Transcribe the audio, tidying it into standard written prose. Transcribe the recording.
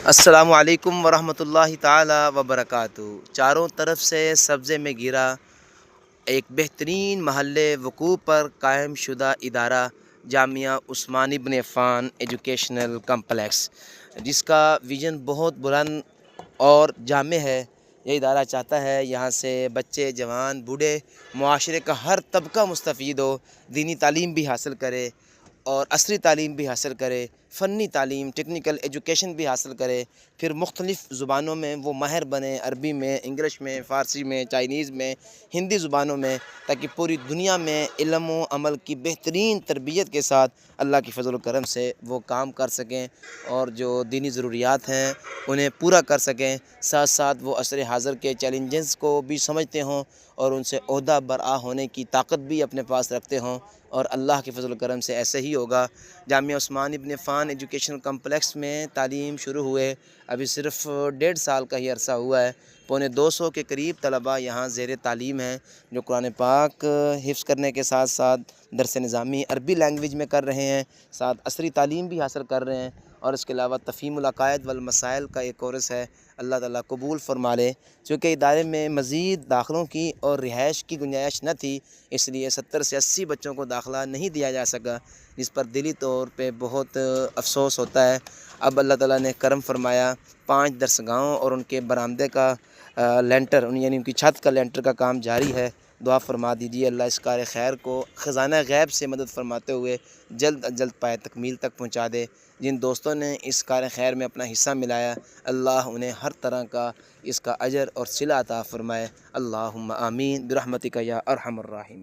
السلام علیکم ورحمۃ اللہ تعالی وبرکاتہ۔ چاروں طرف سے سبزے میں گھرا ایک بہترین محلِ وقوع پر قائم شدہ ادارہ جامعہ عثمان بن عفان ایجوکیشنل کمپلیکس، جس کا ویژن بہت بلند اور جامع ہے۔ یہ ادارہ چاہتا ہے یہاں سے بچے، جوان، بوڑھے، معاشرے کا ہر طبقہ مستفید ہو، دینی تعلیم بھی حاصل کرے اور عصری تعلیم بھی حاصل کرے، فنی تعلیم، ٹیکنیکل ایجوکیشن بھی حاصل کرے، پھر مختلف زبانوں میں وہ ماہر بنے، عربی میں، انگلش میں، فارسی میں، چائنیز میں، ہندی زبانوں میں، تاکہ پوری دنیا میں علم و عمل کی بہترین تربیت کے ساتھ اللہ کی فضل و کرم سے وہ کام کر سکیں اور جو دینی ضروریات ہیں انہیں پورا کر سکیں، ساتھ ساتھ وہ عصر حاضر کے چیلنجز کو بھی سمجھتے ہوں اور ان سے عہدہ برآ ہونے کی طاقت بھی اپنے پاس رکھتے ہوں، اور اللہ کے فضل و کرم سے ایسے ہی ہوگا۔ جامعہ عثمان بن عفان ایجوکیشنل کمپلیکس میں تعلیم شروع ہوئے ابھی صرف 1.5 سال کا ہی عرصہ ہوا ہے۔ 250 کے قریب طلباء یہاں زیر تعلیم ہیں، جو قرآن پاک حفظ کرنے کے ساتھ ساتھ درس نظامی عربی لینگویج میں کر رہے ہیں، ساتھ عصری تعلیم بھی حاصل کر رہے ہیں، اور اس کے علاوہ تفہیم العقائد والمسائل کا ایک کورس ہے۔ اللہ تعالیٰ قبول فرما لے۔ چونکہ ادارے میں مزید داخلوں کی اور رہائش کی گنجائش نہ تھی، اس لیے 70 سے 80 بچوں کو داخلہ نہیں دیا جا سکا، جس پر دلی طور پہ بہت افسوس ہوتا ہے۔ اب اللہ تعالیٰ نے کرم فرمایا، 5 درسگاہوں اور ان کے برآمدے کا لینٹر، یعنی ان کی چھت کا لینٹر کا کام جاری ہے۔ دعا فرما دیجیے اللہ اس کار خیر کو خزانہ غیب سے مدد فرماتے ہوئے جلد از جلد پائے تکمیل تک پہنچا دے۔ جن دوستوں نے اس کار خیر میں اپنا حصہ ملایا، اللہ انہیں ہر طرح کا اس کا اجر اور صلہ عطا فرمائے۔ اللہم آمین برحمتک یا ارحم الراحمین۔